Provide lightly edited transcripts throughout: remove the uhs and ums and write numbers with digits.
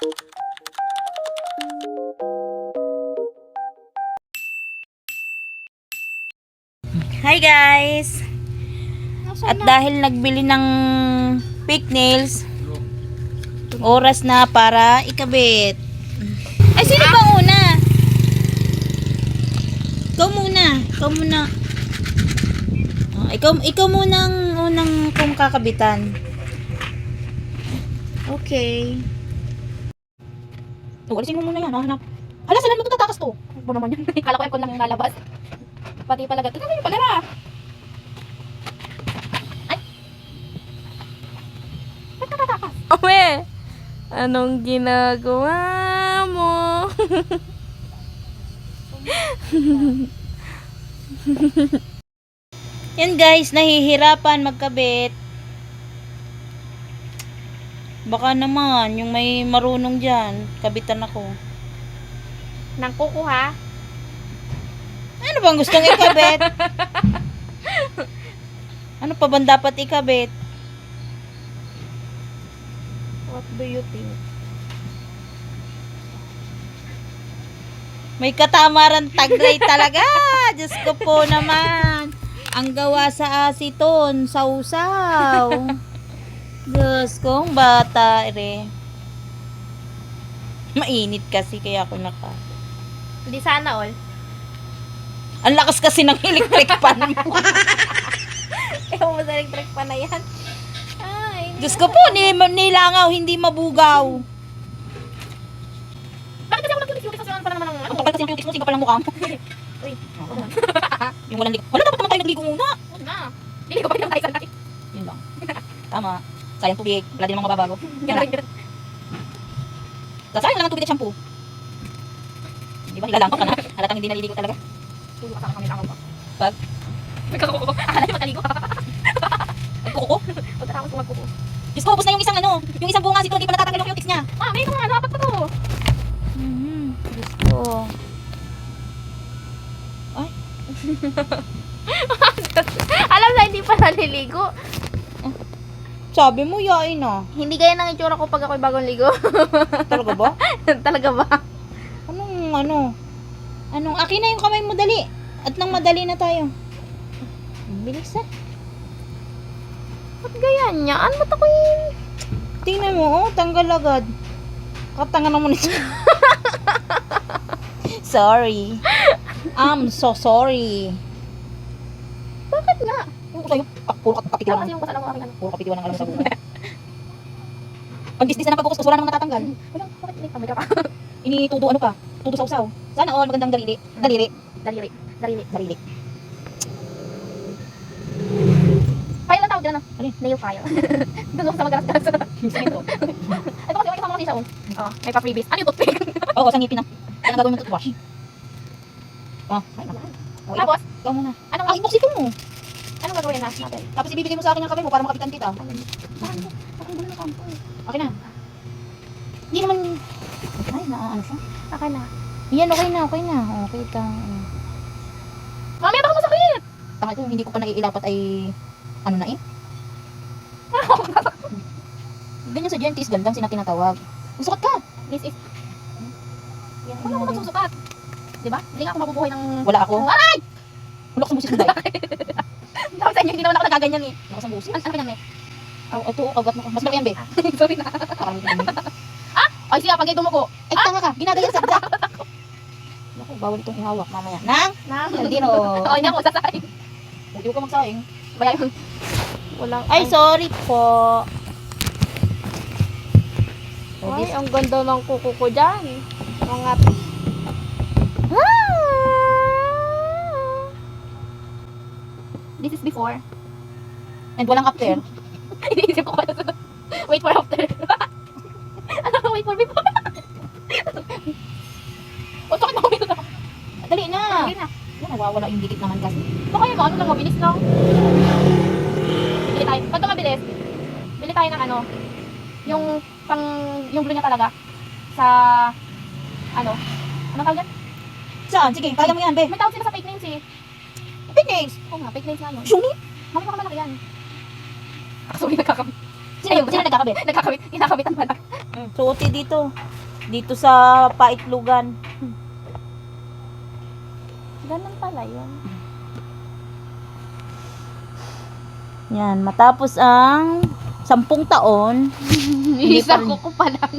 Hi guys! At dahil nagbili ng fake nails, oras na para ikabit. Ay, sino ba una? Ikaw muna. Ikaw muna. Oh, ikaw muna ang unang kung kakabitan. Okay. So, alisin mo muna yan. Hanap. Hala, saan mo ito tatakas to? Ano naman yun? Kala ko aircon lang yung lalabas. Pati pala gato. Ano yung palera? Ay! Ba't ka tatakas? Ome, anong ginagawa mo? Yan guys, nahihirapan magkabit. Baka naman, yung may marunong dyan, kabitan ako. Nang kukuha. Ano bang gustong ikabit? Ano pa bang dapat ikabit? What do you think? May katamaran taglay talaga. Diyos ko po naman. Ang gawa sa asiton, sausaw. Diyos kong bata re. Mainit kasi kaya ako naka. Hindi sana all. Ang lakas kasi ng electric fan mo. Ewan mo sa electric pa na yan. Ay, Diyos ko po, nilangaw, hindi mabugaw. bakit kasi ako nag-cute sa pa naman ng Ang kapal kasi ng cuties mo, siga pa lang mukha mo. Uy, Yung walang ligo. Wala, dapat naman tayo nagligo muna. huwag na. Hindi ko pa rin tayo sa laki. Yun lang. Tama. Sayang tubig. Wala din mga mababago. Yan lang. Sayang lang ang tubig at shampoo. Di ba? Nilalangkot ka na. Halatang hindi naliligo talaga. Tulog ka sa kami langaw pa. Pag? Magkakuko. Akala niyo magkaligo. Ay, kuko. Pagkatapos ko magkuko. Diyos ko, ubos na yung isang ano. Yung isang bunga sito, hindi pa natatanggal yung cuties niya. Ah, may ito nga. Dapat pa to. Diyos ko. Ay. Alam na, hindi pa naliligo. Sabi mo, yain na. Hindi gaya ng itsura ko pag ako'y bagong ligo. Talaga ba? Talaga ba? Anong, akin na yung kamay mo, dali. At nang madali na tayo. Bilis ah. Ba't gaya niya? Ano ba't ako yun? Tingnan mo, oh, tanggal agad. Katanga naman ito. Sorry. I'm so sorry. Bakit nga? Ano sa'yo? Puro kapitiwan Kasi ng, yung kasalaw ko aking ano. puro kapitiwan ng alam sa buhay. Pag distis na ng pagkukuskus, wala namang natatanggal. Wala, bakit hindi kami ka pa? Initudo ano pa? Tudo sausaw. Sana all magandang daliri. Daliri. Daliri. Daliri. Daliri. File lang tawag dyan ano? Alin? Nail file. Doon ako sa magaras-garas. Ito. Ito kasi may kasama kasi siya. Oh, may pa-freebies. Ano yung toothpick? Oo, sa ngipin na. Kaya gagawin mo toothwash. Oh, kaya na. Oh, Tapos, ikaw muna. anong, Ah, i-box ito mo. anong gagawin na natin? Tapos ibibigay mo sa akin ang kamay mo para makapitan kita. Bakit gulo na kampo eh? Okay na. Hindi naman... Ay, ano siya? Okay na. Yan, okay na, okay na. Okay, Mami, baka masakit! Tanga ito, hindi ko pa naiilapat ay... Ano na eh? Ganyan sa dentist, gandang sina tinatawag. Sukat ka! This is... Yan, wala ako magsusukat. Diba? Hindi nga ako mabubuhay ng... Wala ako. Aray! Hulok sa busis mo dahil. Tapos sa inyo, hindi naman ako nagaganyan eh. Hulok sa busis. Ano ka yan, eh? Oh, ito, kagat mo. Mas malaki yan, be. Sorry na. Parang hindi. Ay, siya, pag dumuko. Ay, tanga ka. Ginagaya sa dyan. Naku, bawal itong ihawak mamaya. Nang? Na. Kaldero. Oo, hindi ako masasahin. Huwag ka magsaing. Baya yun. Walang... Ay, sorry po. Ay, ang ganda ng kuko ko dyan. Mga This is before. And walang after. Iniisip ko pala. Wait for after. Ano ka wait for before? O, sakit mo na. Dali na. Okay na. Yan, nawawala yung dikit naman kasi. Baka yung ano lang, mabilis lang. Bili tayo. Pag ito mabilis, bili tayo ng ano, yung pang, yung glue niya talaga. Sa, ano, anong tawag yan? Saan? Sige, kaya mo yan, be. May tawag sila sa fake names eh. Picnics. Oo nga, fake names nga yun. Shuni. Mami, baka malaki yan. Sorry, nagkakabit. Sino nagkakabit? Nagkakabit. Kinakabitan pala. Suoti dito. Dito sa Paitlugan. Ganun pala yun. Yan, matapos ang 10 taon, Hindi pa Isa rin. ko pa lang.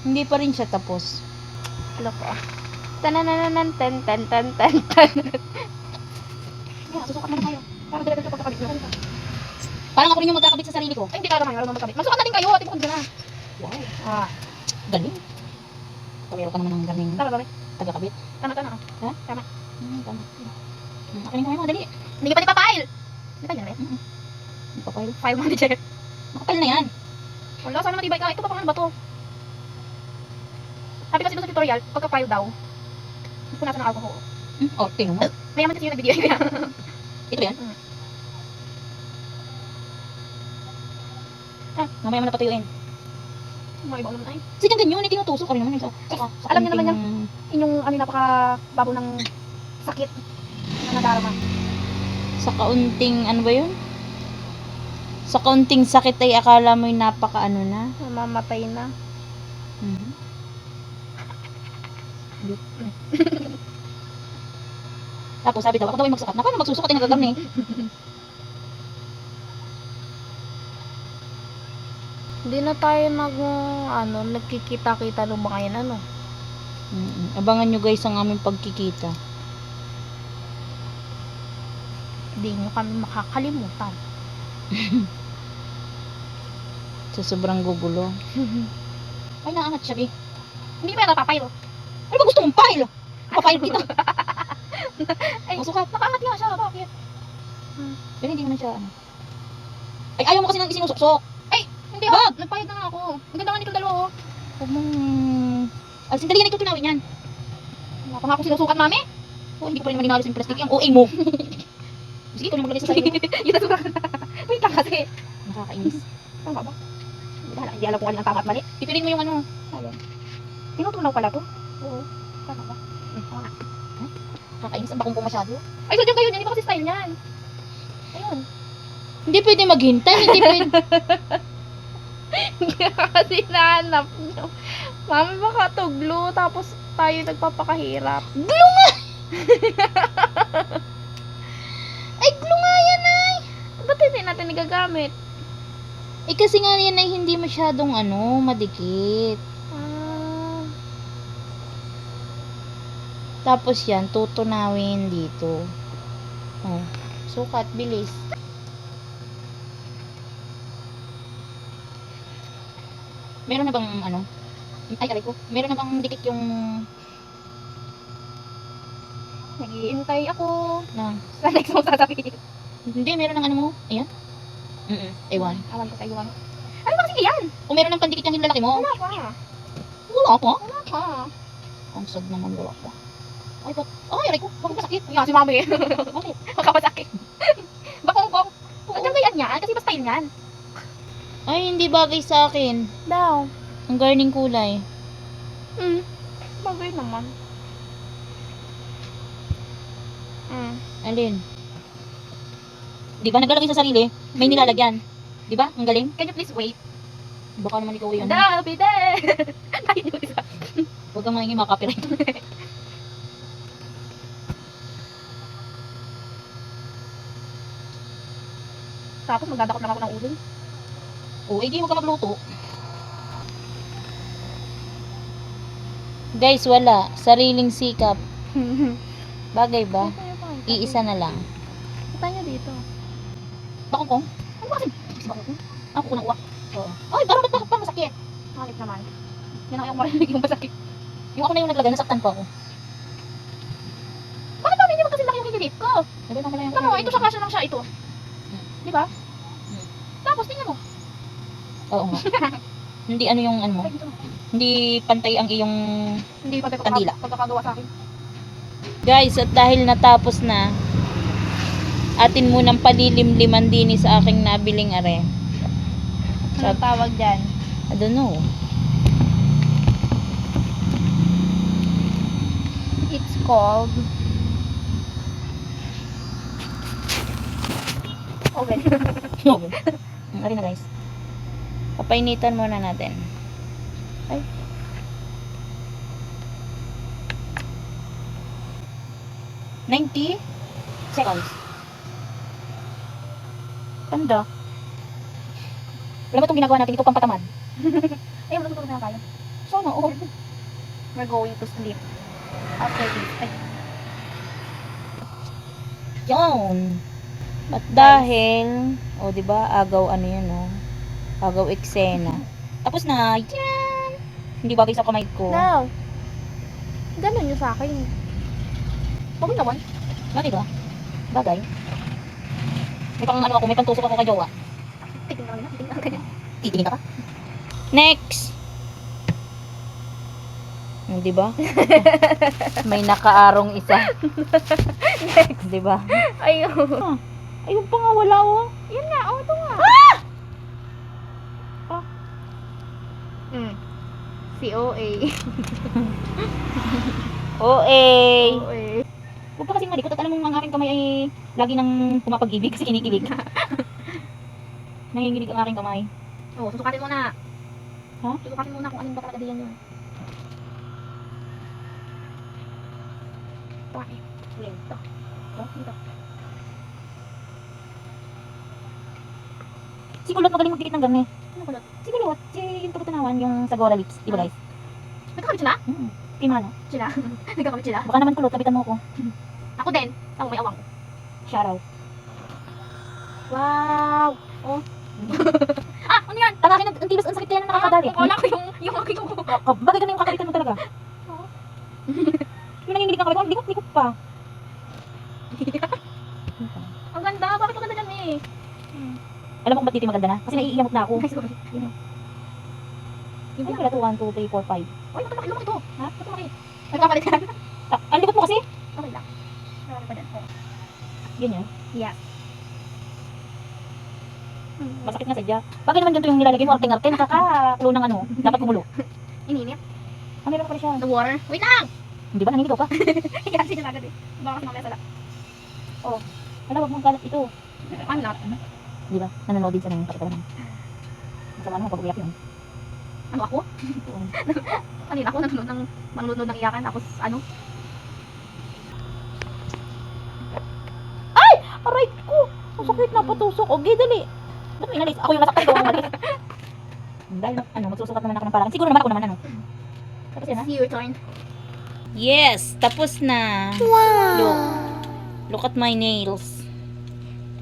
hindi pa rin siya tapos. Loko. Tanananan, ten, ten, ten, ten, ten. Yeah, susukat muna tayo. Para dire-diretso pagkakabit mo. Parang ako rin yung magkakabit sa sarili ko. Ay, hindi ka naman marunong magkabit. Magsukat na din kayo, ate bukod ka na. Wow, Ah, galing. Kawero ka naman ng galing tama ba? tagakabit. Tama. Tama. Tama. Akin yung kamay mo, dali. Hindi ka pa nipapile. Hindi tayo na rin. Magpapail. File manager. Makapal na yan. Wala, sana matibay ka. Ito pa pang ba to? Sabi kasi doon sa tutorial, pagka-file daw, punasan ng alcohol. Oh, tingnan mo. Mayaman kasi yung nag-video kaya. Ito ba yan? Mamaya mo na patuyuin. Mga iba naman ay. Sige, ganyan, tinutusok ka rin naman. Sa Alam niyo naman konting- Inyong ano napaka-babo ng sakit na nadarama. Sa kaunting, ano ba yun? Sa kaunting sakit ay akala mo'y napaka ano na. Mamamatay na. Tapos sabi daw, ako daw ay magsukat. Na paano magsusukat ay nagagamni? Hindi na tayo nagkikita-kita ng mga yan, ano. Abangan nyo guys ang aming pagkikita. Hindi nyo kami makakalimutan. Sa sobrang gugulo. Ay, naangat siya, Bi. Hindi pa yata papile. Ano ba gusto mong pile? Papile kita. Ay, Masukat. nakaangat nga siya. Bakit? Pero hindi mo na siya, ano. Ay, ayaw mo kasi nang isinusuksok. Hindi ako. Nagpahid na nga ako. Ang ganda nga nitong dalawa oh. Huwag mong... Alisin, dali yan, ito tunawin yan. Wala pa nga akong sinusukat, mami. Oh, hindi ko pa rin malinalis yung plastic. Ang OA mo. Sige, ito na maglagay sa sarili mo. Yung nasukat na. Wait lang kasi. Nakakainis. Tama ba? Hindi alam kung ano ang tama at mali. Pipiliin mo yung ano. Tinutunaw pala to. Oo. Tama ba? Nakakainis. Ang bakong masyado. Ay, sadyang kayo. Yan iba kasi style niyan. Ayun. Hindi pwede maghintay. Hindi pwede. Hindi kasi nahanap nyo. Mami, baka tuglo. Tapos tayo nagpapakahirap. Ay, glue nga yan ay. Ba't hindi natin nagagamit? Eh kasi nga yan ay hindi masyadong ano, madikit. Ah, Tapos yan, tutunawin dito. Oh, sukat, bilis. Meron na bang ano? Ay, aray ko. Meron na bang dikit yung Naghihintay ako. na? Sa next mo sasabihin. Hindi, meron ng ano mo. Ayan. Ewan. Awan ko sa iwan. Ano ba kasi yan? Kung meron ng pandikit yung lalaki mo, Wala pa. wala pa. Wala pa. Ang sad naman wala pa. Ay, ba't? Ay, aray ko. Bakit masakit? Nga si mami. Bakit? Magkapasakit. Bakong-kong. Sadyang kaya niyan. Kasi ba style niyan? Ay, hindi bagay sa akin. daw. Ang garning kulay. Bagay naman. Alin? Di ba naglalagay sa sarili? May nilalagyan. Di ba? Ang galing. Can you please wait? Baka naman ikaw yun. David eh. Tayo yung isa. Huwag kang maingin makapiright. Tapos magdadakot lang ako ng ulo. Oo, hindi huwag ka magluto. Guys, wala. Sariling sikap. Bagay ba? Iisa na lang. Kita nyo dito. Bakong kong? Ano ba kasi? Bakong ko? Ako ko nang uwak. Oo. Ay, parang ba't pa masakit? Halit naman. Yan ang ayaw marinig yung masakit. Yung ako na yung naglagay, nasaktan pa ako. Bakit mami hindi mo kasi laki yung kinilip ko? Sabi lang pala yung... Tama mo, ito sa kasya lang siya ito. Di ba? Tapos tingnan mo. Oo nga. Hindi ano yung ano mo. Ay, ito. Hindi pantay ang iyong... Hindi pa Kandila. pagkakagawa sa akin. Guys, at dahil natapos na, atin munang palilimliman din sa aking nabiling are. Anong tawag dyan? I don't know. It's called Okay. Ari na guys. Papainitan muna natin. Ay. seconds. Ganda. Alam mo itong ginagawa natin, ito pang patamad. Ayun, matutulog na tayo. Sana, all. We're going to sleep. After this. Ay, Yun. At dahil, o di ba agaw ano yun, no? Agaw eksena. Tapos na, yan. Hindi bagay sa kamay ko. no. Ganun yun sa akin. Bagay naman. Bagay ba? Bagay. May pang ano ako, may pantusok ako kay jowa. Tignan ka na. Tignan ka na. Titingin ka pa. Next. Di ba? May nakaarong isa. Next. Di ba? Ayun. Ayun pa nga, wala oh. Yun nga, oh, ito nga. COA. OA. COA. Huwag ka kasing malikot at alam mo ang aking kamay ay lagi nang pumapag-ibig kasi kinikilig. Nanginginig ang aking kamay. Oh, susukatin mo na. Ha? Susukatin mo na kung alin ba talaga diyan yun. Ito nga eh. Ito. Ito. Dito. Si Kulot magaling magdikit ng garni. Ano kulot? Si Kulot, si yung pagkatanawan, yung Sagora Lips. Di ba guys? Nagkakabit sila? Timano. Sila. Nagkakabit sila? Baka naman Kulot, kapitan mo ko. Ako din. Ako may awang ko. Shoutout. Wow! Oh. Ano yan? Tangakin ang tilos, ang sakit kaya na nakakadali. Wala ko yung aking ko. Bagay ka na yung kakapitan mo talaga. Oo. Yung nanginginig ang kapitan, likot-likot pa. Ang ganda. Bakit maganda dyan eh? Alam mo kung ba't dito maganda na? Kasi naiiyamot na ako. Ay, sorry. Yung pala ito, 1, 2, 3, 4, 5. Uy, lumaki ito. Ha? Lumaki. Nagkakalit ka. Ang likot mo kasi? Okay lang. Lumaki pa dyan. Oh. Ganyan. Yeah. Masakit nga sadya. Bagay naman dyan to yung nilalagay mo, arte-arte, nakakakulo ng ano. Dapat kumulo. Ininit. Ah, meron pala siya. The water. Wait lang! Hindi ba nangingigaw ka? Kasi siya agad eh. Baka kasi mamaya sala. Wala, wag mong kalat ito. I'm not. Di ba? Nanonood din siya ng kapitan. Masama naman pag-uyak yun. Ano ako? Kanina ako nanonood ng iyakan. Tapos ano? Aray ko! Ang sakit na patusok. O, dali. Ba't mo inalis? Ako yung nasaktan, ikaw ang umalis. Dahil ano, magsusukat naman ako ng parang. Siguro naman ako naman ano. Tapos yan ha? See your turn. Yes! Tapos na. Wow! Look at my nails.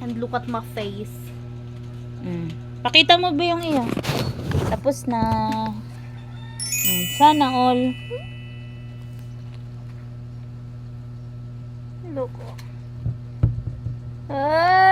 And look at my face. Pakita mo ba yung iyo? Tapos na. Sana all. Look. Ay!